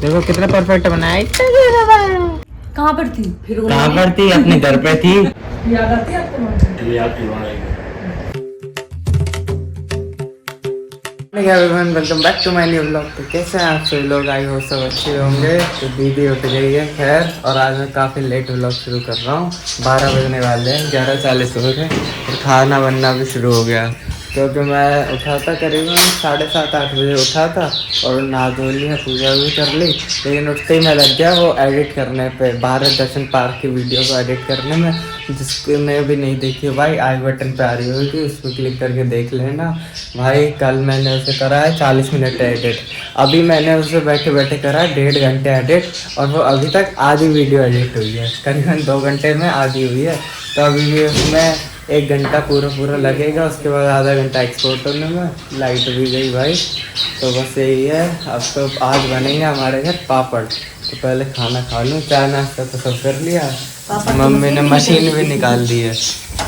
देखो कितना परफेक्ट बनाया। कहाँ पर थी फिर? कहाँ पर थी? अपने घर पे थी। क्या करती आपको? Welcome back to my new vlog. तो कैसे हैं आप सभी लोग? आई हो सब अच्छे होंगे। तो दीदी उठ गई है खैर, और आज मैं काफ़ी लेट व्लॉग शुरू कर रहा हूँ। 12 बजने वाले हैं, 11:40 हो गए और खाना बनना भी शुरू हो गया। क्योंकि मैं उठा था करीबन 7:30-8 बजे उठा था और नहा धो लिया, पूजा भी कर ली। लेकिन उठते ही मैं लग गया वो एडिट करने पे, भारत दर्शन पार्क की वीडियो को एडिट करने में। जिसने भी नहीं देखी भाई, आई बटन पे आ रही होगी, उस पर क्लिक करके देख लेना भाई। कल मैंने उसे करा है 40 मिनट एडिट। अभी मैंने उसे बैठे बैठे करा है 1.5 घंटे एडिट, और वो अभी तक आधी वीडियो एडिट हुई है। करीबन 2 घंटे में आधी हुई है। तो अभी भी उसमें 1 घंटा पूरा लगेगा, उसके बाद आधा घंटा एक्सपोर्ट होने में। लाइट भी गई भाई। तो बस यही है। अब तो आज बनेंगे हमारे घर पापड़। तो पहले खाना खा लूँ, चाय नाश्ता तो सब कर लिया। मम्मी ने मशीन भी निकाल दी है,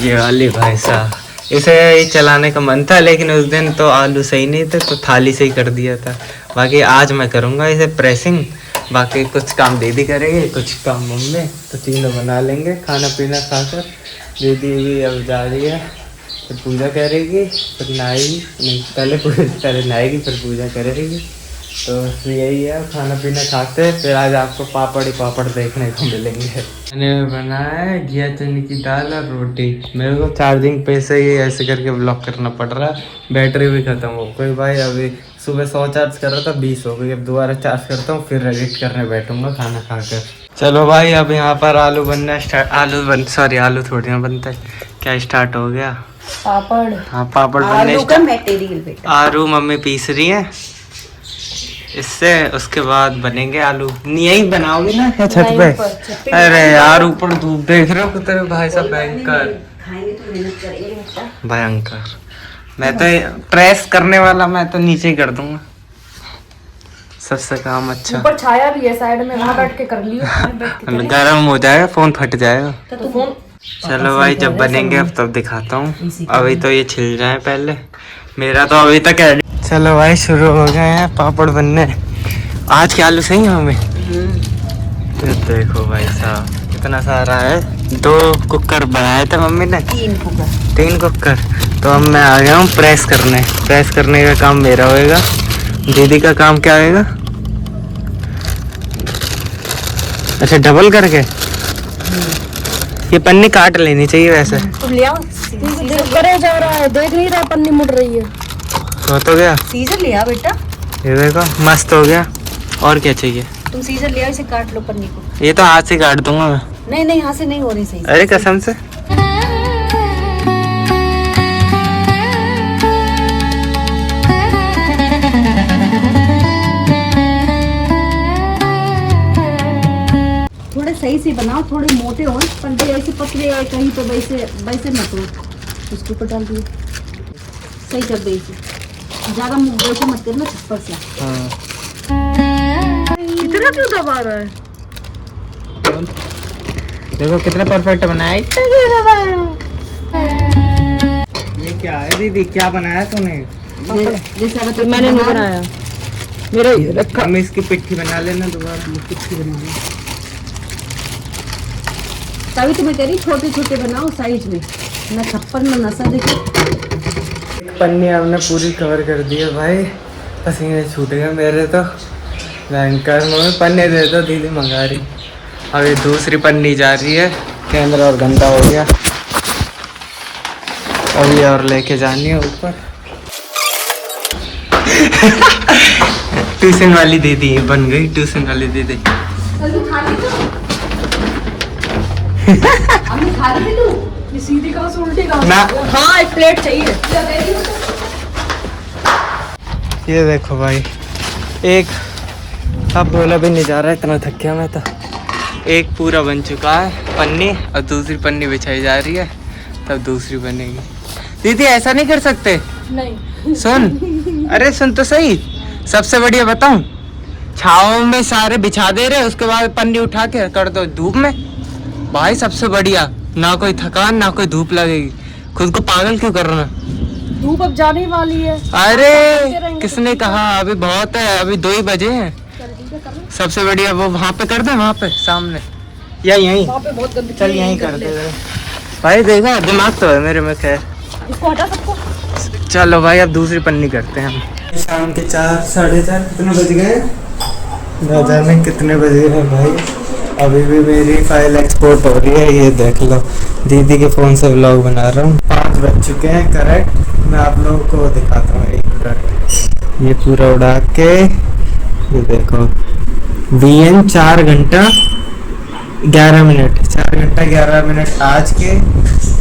ये वाली भाई साहब। इसे चलाने का मन था, लेकिन उस दिन तो आलू सही नहीं थे तो थाली से ही कर दिया था। बाकी आज मैं करूँगा इसे प्रेसिंग। बाकी कुछ काम दीदी करेगी, कुछ काम मम्मी, तो तीनों बना लेंगे खाना पीना खाकर। दीदी भी अब जा रही है, फिर पूजा करेगी, फिर नहाएगी। नहीं, पहले नहाएगी फिर पूजा करेगी। तो यही है, खाना पीना खाते हैं फिर आज आपको पापड़ ही पापड़ देखने को मिलेंगे। मैंने बनाया है घिया चने की दाल और रोटी। मेरे को चार्जिंग पे से ही ऐसे करके ब्लॉक करना पड़ रहा है, बैटरी भी खत्म हो गई भाई। अभी सुबह 100 चार्ज कर रहा था, 20 हो गई। अब दोबारा चार्ज करता हूँ, फिर एडिट करने बैठूंगा खाना खाकर। चलो भाई, अब यहाँ पर आलू थोड़ी ना बनता है, क्या स्टार्ट हो गया पापड़। हाँ, पापड़ बनने आलू का मटेरियल बेटा। आलू मम्मी पीस रही है इससे, उसके बाद बनेंगे आलू। यही बनाओगे ना क्या छत पे? अरे यार, ऊपर धूप देख रहे हो कितने भाई साहब, भयंकर भयंकर। मैं तो प्रेस करने वाला, मैं तो नीचे ही कर दूंगा सबसे काम अच्छा। ऊपर छाया भी है साइड में, वहाँ बैठ के कर लियो। गर्म हो जाएगा, फोन फट जाएगा। तो फोन। चलो भाई, जब बनेंगे अब तब दिखाता हूँ। अभी तो ये छिल जाए पहले, मेरा तो अभी तक है। चलो भाई, शुरू हो गए हैं पापड़ बनने। आज के आलू सही हमें। तो देखो भाई साहब, कितना सारा है। 2 कुकर बनाए थे मम्मी ने, 3 कुकर। तो अब मैं आ गया हूँ प्रेस करने का काम मेरा होएगा। दीदी का काम क्या होएगा? अच्छा, डबल करके ये पन्नी काट लेनी चाहिए वैसे। करे जा रहा है, देख नहीं रहा पन्नी मुड़ रही है। तो गया सीजर लिया बेटा, ये देखो मस्त हो गया। और क्या चाहिए? तुम सीजर लिया, इसे काट लो पन्नी को। ये तो हाथ से काट दूंगा मैं। नहीं, हाथ से नहीं हो रही सही। अरे कसम से। थोड़े सही से बनाओ, थोड़े मोटे हो, पंडे ऐसे पतले है कहीं पे, वैसे मत हो। उसके ऊपर डाल दिए, सही कर दे इसे। ज्यादा वैसे मत करना, छप्पर से। इतना क्यों दबा रहा है? देखो कितना परफेक्ट बनाया। ये क्या है दीदी, क्या बनाया तूने? जैसे मैंने नहीं बनाया, मेरा हम इसकी पिट्ठी बना लेना दोबारा। पिट्ठी बना लेना, तभी तो मैं कह रही छोटे छोटे बनाओ साइज में, ना छप्पर में नशा। देखो पन्नी हमने पूरी कवर कर दी है भाई, पसीने छूट गए मेरे तो भयंकर। मम्मी पन्नी दे दो, दीदी मंगा रही। अभी दूसरी पन्नी जा रही है, कैमरा और गंदा हो गया अभी, और लेके जानी है ऊपर। ट्यूशन वाली दीदी बन गई, ट्यूशन वाली दीदी। सीधी कहाँ से उल्टी कहाँ? ना, हाँ, एक प्लेट चाहिए। ये देखो भाई, एक अब बोला भी नहीं जा रहा है, इतना थक गया मैं तो। एक पूरा बन चुका है पन्नी, और दूसरी पन्नी बिछाई जा रही है, तब दूसरी बनेगी। दीदी ऐसा नहीं कर सकते? नहीं सुन, अरे सुन तो सही। सबसे बढ़िया बताऊं, छाव में सारे बिछा दे रहे, उसके बाद पन्नी उठा के कर दो धूप में भाई। सबसे बढ़िया, ना कोई थकान ना कोई धूप लगेगी। खुद को पागल क्यों करना? धूप अब जाने वाली है। अरे किसने कहा? अभी बहुत है, अभी 2 ही बजे हैं। क्या कर रहे हो? सबसे बढ़िया वो वहाँ पे कर दे, वहाँ पे सामने या यहीं, वहाँ पे बहुत गंदगी चल है, यहीं कर कर ले। दे भाई। देखा दिमाग तो है मेरे में, खैर इसको हटा सबको। चलो भाई अब दूसरी पन्नी करते हैं हम। शाम के 4 साढ़े 4 कितने बज गए, ना जाने कितने बज गए भाई। अभी भी मेरी फाइल एक्सपोर्ट हो रही है, ये देख लो। दीदी के फ़ोन से व्लॉग बना रहा हूँ। 5 बज चुके हैं करेक्ट। मैं आप लोगों को दिखाता हूँ एक मिनट, ये पूरा उड़ा के, ये देखो VN 4 घंटा 11 मिनट, 4 घंटा 11 मिनट आज के,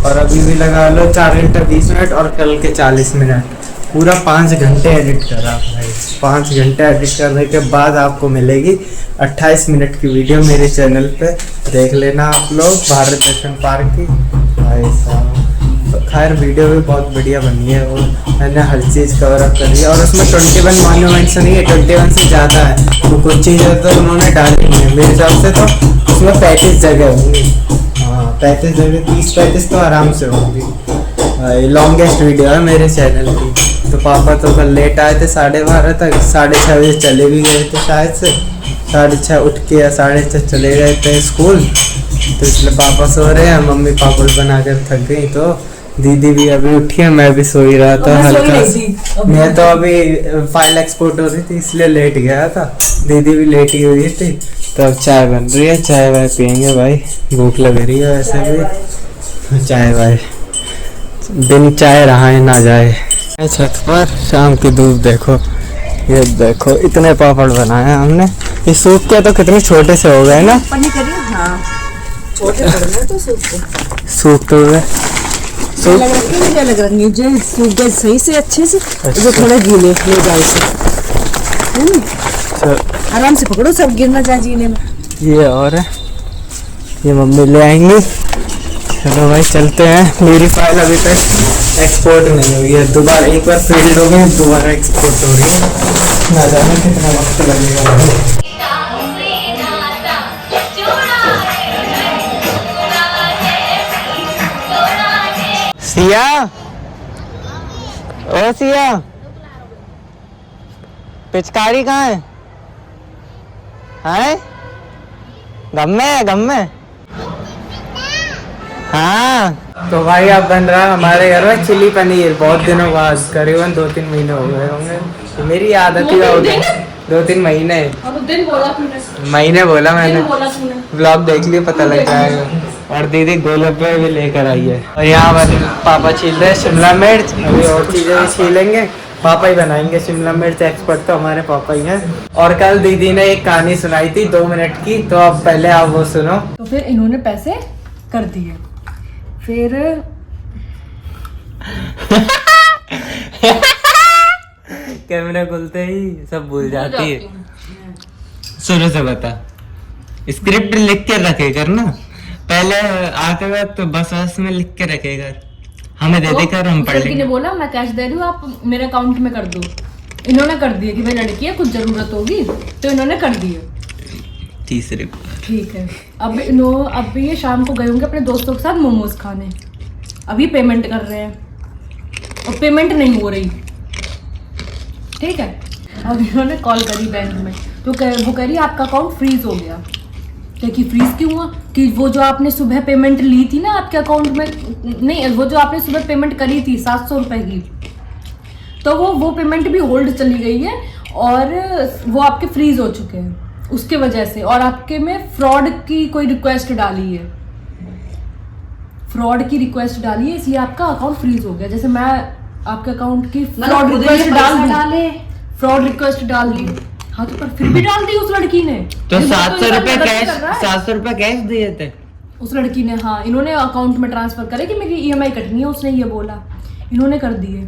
और अभी भी लगा लो 4 घंटा 20 मिनट, और कल के 40 मिनट। पूरा 5 घंटे एडिट करा भाई। 5 घंटे एडिट करने के बाद आपको मिलेगी 28 मिनट की वीडियो मेरे चैनल पे, देख लेना आप लोग। भारत दर्शन पार्क की भाई साहब, तो खैर वीडियो भी बहुत बढ़िया बनी है, वो मैंने हर चीज़ कवर अप करी है। और उसमें 21 मॉन्यूमेंट्स नहीं है, 21 से ज़्यादा है। तो कुछ चीज़ें तो उन्होंने डाली नहीं है मेरे हिसाब से, तो उसमें 35 जगह होंगी। हाँ 35 जगह, 30-35 तो आराम से होंगी। लॉन्गेस्ट वीडियो है मेरे चैनल की। तो पापा तो कल लेट आए थे 12:30 तक, 6:30 बजे चले भी गए थे शायद से। 6:30 उठ के या 6:30 चले गए थे स्कूल, तो इसलिए पापा सो रहे हैं। मम्मी पापड़ बना कर थक गई, तो दीदी भी अभी उठी है। मैं भी सो ही रहा था हल्का। मैं तो अभी फाइल एक्सपोर्ट हो रही थी इसलिए लेट गया था। दीदी भी लेट ही हुई थी। तो अब चाय बन रही है, चाय वाय पियेंगे भाई, भूख लग रही है वैसे भी। चाय वाय, दिन चाय रहा है ना जाए। छत पर शाम की धूप देखो, ये देखो इतने पापड़ बनाए हैं हमने। ये सूख के तो कितने छोटे से हो गए ना, पन्नी करिए। हाँ छोटे बड़े तो सूखते हुए। अलग रंगी जो सूख गए सही से अच्छे से, जो थोड़ा गीले ले जाए से आराम से पकड़ो, सब गिरना जाए जीने में। ये और है, ये मम्मी ले आएंगी। चलो भाई चलते हैं। मेरी फाइल अभी तक एक्सपोर्ट नहीं हुई है, दोबारा एक बार फील्ड हो गई, दोबारा एक्सपोर्ट हो रही है। ना जाने कितना वक्त लगेगा भाई। सिया, ओ सिया, पिचकारी कहाँ है? हैं? गम में। हाँ तो भाई अब बन रहा हमारे घर में चिली पनीर, बहुत दिनों बाद, करीबन 2-3 महीने हो गए होंगे। तो मेरी आदत ही हो गई, 2-3 महीने। महीने बोला मैंने, व्लॉग देख लिए पता लग जाएगा। और दीदी गोलगप्पे भी लेकर आई है। और यहाँ पर पापा छील रहे शिमला मिर्च, अभी और चीज़ें भी छीलेंगे। पापा ही बनाएंगे, शिमला मिर्च एक्सपर्ट तो हमारे पापा ही हैं। और कल दीदी ने एक कहानी सुनाई थी 2 मिनट की, तो अब पहले आप वो सुनो। तो फिर इन्होंने पैसे कर दिए, फिर कैमरा खुलते ही सब भूल जाती है। शुरू से बता, स्क्रिप्ट लिख के रखेगा ना, पहले आते वक्त तो बस में लिख के रखेगा, हमें दे देकर हम पढ़ लेंगे। ने बोला मैं कैश दे रही हूँ, आप मेरे अकाउंट में कर दो। इन्होंने कर दिया कि भाई लड़की है, कुछ जरूरत होगी, तो इन्होंने कर दिए। तीसरे ठीक है। अब ये शाम को गए होंगे अपने दोस्तों के साथ मोमोज खाने। अभी पेमेंट कर रहे हैं और पेमेंट नहीं हो रही, ठीक है। अब इन्होंने कॉल करी बैंक में, तो वो कह रही आपका अकाउंट फ्रीज हो गया। कि फ्रीज क्यों हुआ? कि वो जो आपने सुबह पेमेंट ली थी ना आपके अकाउंट में, नहीं वो जो आपने सुबह पेमेंट करी थी 700 रुपए की, तो वो पेमेंट भी होल्ड चली गई है और वो आपके फ्रीज हो चुके हैं उसके वजह से। और आपके में फ्रॉड की कोई रिक्वेस्ट डाली है, फ्रॉड की रिक्वेस्ट डाली है, इसलिए आपका अकाउंट फ्रीज हो गया। जैसे मैं आपके अकाउंट की फ्रॉड रिक्वेस्ट फ्रॉड रिक्वेस्ट डाल दी, हाँ तो पर फिर भी डाल दी उस लड़की ने। तो 700 रुपए कैश, 700 रुपए कैश दिए थे उस लड़की ने। हाँ इन्होंने अकाउंट में ट्रांसफर करे कि मेरी EMI कटनी है, उसने ये बोला, इन्होंने कर दिए।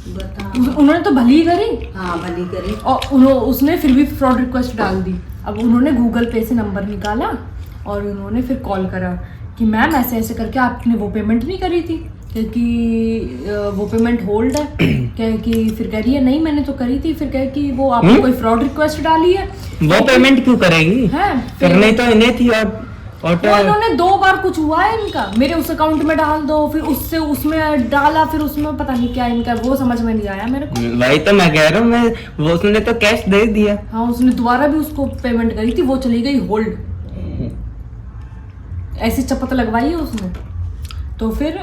उन्होंने तो भली करी, हाँ भली करी, और उसने फिर भी फ्रॉड रिक्वेस्ट डाल दी। अब उन्होंने गूगल पे से नंबर निकाला और उन्होंने फिर कॉल करा कि मैम ऐसे ऐसे करके आपने वो पेमेंट नहीं करी थी, क्योंकि वो पेमेंट होल्ड है। क्या कि फिर कह रही है नहीं मैंने तो करी थी। फिर कह कि वो आपने कोई फ्रॉड रिक्वेस्ट डाली है। वो पेमेंट क्यों करेगी? है करनी तो इन्हें थी। और ऑटो वो इन्होंने 2 बार कुछ हुआ है इनका, मेरे उस अकाउंट में डाल दो, फिर उससे उसमें डाला, फिर उसमें पता नहीं क्या इनका, वो समझ में नहीं आया मेरे को। वही तो मैं कह रहा हूँ, मैं वो उसने तो कैश दे दिया। हाँ उसने दोबारा भी उसको पेमेंट करी थी, वो चली गई होल्ड, ऐसी चपत लगवाई है उसने। तो फिर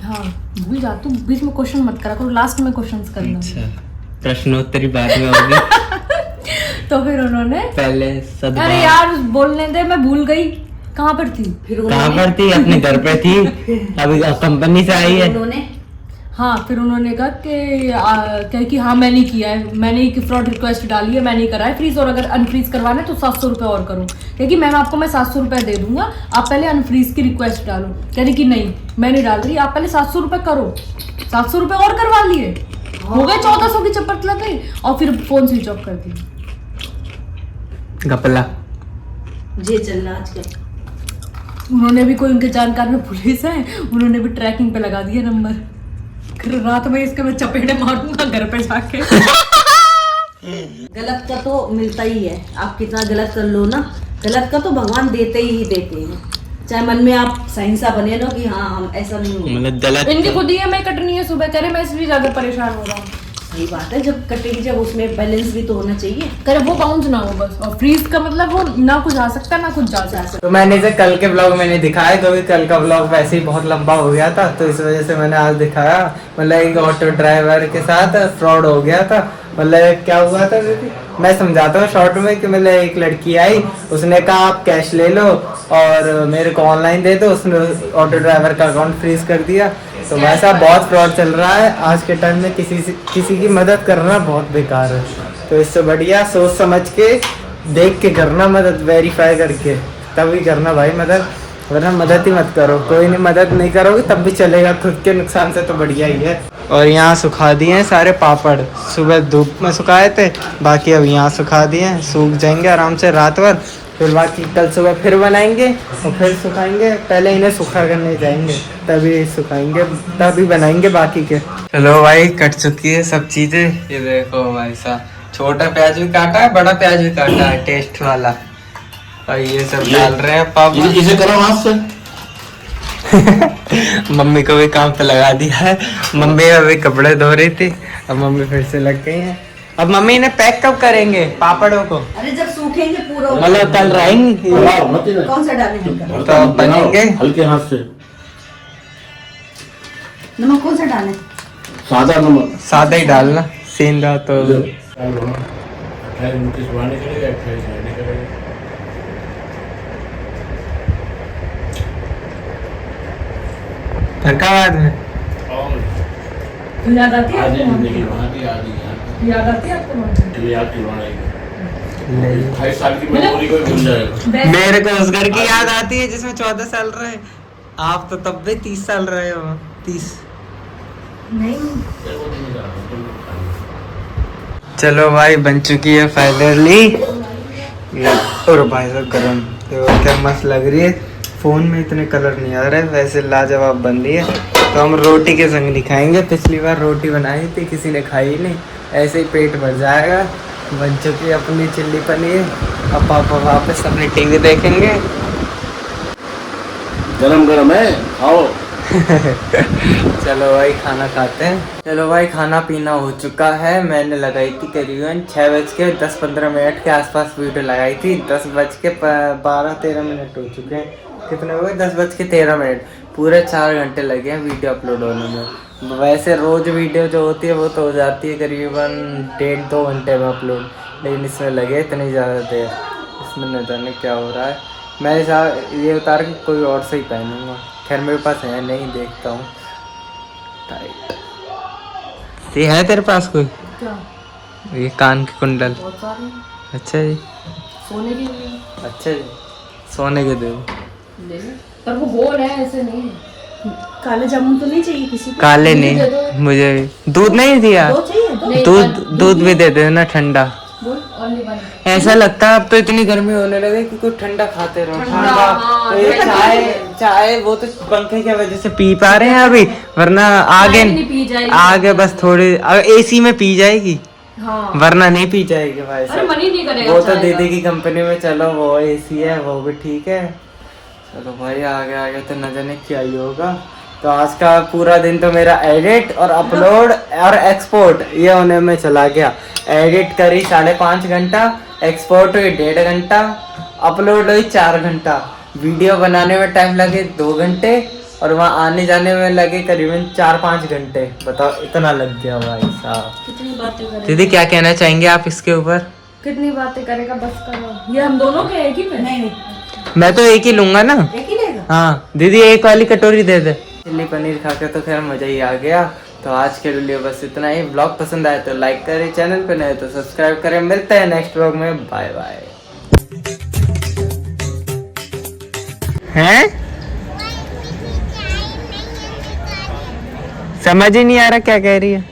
हाँ भूल जा तू, बीच में क्वेश्चन मत करा करो, लास्ट में क्वेश्चंस करना। अच्छा प्रश्नोत्तरी बाद में होगी। तो फिर उन्होंने पहले अरे यार बोलने दे, मैं भूल गई कहाँ पर थी। फिर कहाँ पर थी? अपने घर पे थी, अभी कंपनी से आई है। हाँ फिर उन्होंने कहा कि हाँ मैंने किया है, मैंने एक फ्रॉड रिक्वेस्ट डाली है, मैंने ही करा है फ्रीज, और अगर अनफ्रीज करवाना है तो 700 रुपये और करो। क्योंकि मैम आपको मैं 700 रुपये दे दूंगा, आप पहले अनफ्रीज की रिक्वेस्ट डालो। कह रही कि नहीं मैं नहीं डाल रही, आप पहले 700 रुपये करो। 700 रुपये और करवा लिए, हो गए 1400 की चपत लग गई, और फिर फोन स्विच ऑफ कर दिया। घपला ये चल रहा आजकल। उन्होंने भी कोई उनके जानकार में पुलिस है, उन्होंने भी ट्रैकिंग पे लगा दिया नंबर। रात में इसके मैं चपेटे मारूंगा घर पे जाके। गलत का तो मिलता ही है, आप कितना गलत कर लो ना, गलत का तो भगवान देते ही देते हैं, चाहे मन में आप सहिंसा बने लो कि हाँ हम ऐसा नहीं होगा। मतलब गलत इनकी खुद ही मैं कटनी है सुबह, करे मैं इसलिए ज्यादा परेशान हो रहा हूँ। सही बात है, जब कटेगी जब उसमें बैलेंस भी तो होना चाहिए। करे वो बाउंस ना हो बस, और फ्रीज का मतलब वो ना कुछ आ सकता ना कुछ जा सकता। तो मैंने इसे कल के ब्लॉग में नहीं दिखाया, क्योंकि कल का ब्लॉग वैसे ही बहुत लंबा हो गया था, तो इस वजह से मैंने आज दिखाया। मतलब एक ऑटो ड्राइवर के साथ फ्रॉड हो गया था। मतलब क्या हुआ था दीदी, मैं समझाता हूँ शॉर्ट में कि मतलब एक लड़की आई, उसने कहा आप कैश ले लो और मेरे को ऑनलाइन दे दो, उसने ऑटो ड्राइवर का अकाउंट फ्रीज कर दिया। तो वैसा बहुत फ्रॉड चल रहा है आज के टाइम में, किसी की मदद करना बहुत बेकार है। तो इससे बढ़िया सोच समझ के देख के करना मदद, वेरीफाई करके तभी करना भाई मदद, वरना मदद ही मत करो। कोई नहीं मदद नहीं करोगे तब भी चलेगा, खुद के नुकसान से तो बढ़िया ही है। और यहाँ सुखा दिए हैं सारे पापड़, सुबह धूप में सुखाए थे, बाकी अब यहाँ सुखा दिए हैं, सूख जाएंगे आराम से रात भर, फिर बाकी कल सुबह फिर बनाएंगे और फिर सुखाएंगे। पहले इन्हें सूखा करने जाएंगे तभी सुखाएंगे, तभी बनाएंगे बाकी के। चलो भाई कट चुकी है सब चीज़ें, ये देखो भाई साहब, छोटा प्याज भी काटा है, बड़ा प्याज भी काटा है टेस्ट वाला, और ये सब डाल रहे हैं पापा। इसे करो हाथ से। मम्मी को भी काम पे लगा दिया है, मम्मी अभी कपड़े धो रही थी, अब मम्मी फिर से लग गई हैं। अब मम्मी इन्हें पैक कब करेंगे पापड़ों को? अरे जब सूखेंगे पूरा मतलब कल रहेंगे, कौन सा डालेंगे? तो बनेंगे हल्के हाथ से। नमक कौन सा डालें? सादा नमक। सादा ही डालना, सेंधा तो थका बाद में याद आती है आधी आपको? जिंदगी वहाँ की, आधी यहाँ की। याद आती है आपको वहाँ की? चलिए आपकी बनाएंगे। 28 साल की मेमोरी को भूल जाएगा। मेरे को उस घर की याद आती है जिसमें 14 साल रहे, आप तो तब भी 30 साल रहे हो। 30 नहीं। चलो भाई बन चुकी है फाइनली। और भाई साहब गरम तो क्या मस्त लग रही है, फोन में इतने कलर नहीं आ रहे, वैसे लाजवाब बन रही है। तो हम रोटी के संग नहीं खाएंगे, पिछली बार रोटी बनाई थी किसी ने खाई नहीं, ऐसे ही पेट भर जाएगा। बन चुकी है अपनी चिल्ली पनीर, अब पापा वापस अपनी टीवी देखेंगे। गरम गरम है, खाओ। चलो भाई खाना खाते हैं। चलो भाई खाना पीना हो चुका है। मैंने लगाई थी करीबन 6:10-15 के आसपास वीडियो लगाई थी। 10:12-13 हो चुके हैं। कितने हो गए? 10:13। पूरे 4 घंटे लगे हैं वीडियो अपलोड होने में। वैसे रोज वीडियो जो होती है वो तो हो जाती है करीबन 1.5-2 घंटे में अपलोड, लेकिन इसमें लगे इतनी ज़्यादा देर। इसमें न जाने क्या हो रहा है। मैं ये उतार के कोई और से ही पहनूंगा, खैर मेरे पास है नहीं, देखता हूँ। टाइट ये है तेरे पास कोई? क्या? ये कान के कुंडल। बहुत सारे। अच्छा जी, सोने की नहीं है। अच्छा जी, सोने के दो। ले लो। पर वो गोल है, ऐसे नहीं है। काले जामुन तो नहीं चाहिए किसी को? काले नहीं, मुझे दूध नहीं दिया। दो चाहिए दो? नहीं, दूध भी दे देना ठंडा। बोल only one। ऐसा लगता है अब तो इतनी गर्मी होने लगे कि कुछ ठंडा खाते रहो। ठंडा हाँ, तो ये चाय वो तो पंखे की वजह से पी पा रहे हैं अभी, वरना चाय भी नहीं पी जाएगी। आगे बस थोड़ी एसी में पी जाएगी। हाँ वरना नहीं पी जाएगी भाई अरे साहब। मन ही नहीं करेगा वो तो चाय का। दीदी की कंपनी में, चलो वो एसी है वो भी ठीक है। चलो भाई आगे आगे तो न जाने क्या ही होगा। तो आज का पूरा दिन तो मेरा एडिट और अपलोड और एक्सपोर्ट ये होने में चला गया। एडिट करी 5.5 घंटा, एक्सपोर्ट हुई 1.5 घंटा, अपलोड हुई 4 घंटा, वीडियो बनाने में टाइम लगे 2 घंटे और वहाँ आने जाने में लगे करीबन 4-5 घंटे। बताओ इतना लग गया भाई साहब। कितनी बातें करेगा, दीदी क्या कहना चाहेंगे आप इसके ऊपर? कितनी बातें करेगा, बस करो। ये हम दोनों के एक ही में नहीं मैं तो एक ही लूंगा ना। एक ही लेगा। हाँ दीदी एक वाली कटोरी दे दे। चिल्ली पनीर खा के तो खैर मजा ही आ गया। तो आज के वीडियो बस इतना ही। ब्लॉग पसंद आए तो लाइक करें, चैनल पे नए तो सब्सक्राइब करें। मिलते हैं नेक्स्ट ब्लॉग में। Bye bye. हैं? समझ ही नहीं आ रहा क्या कह रही है।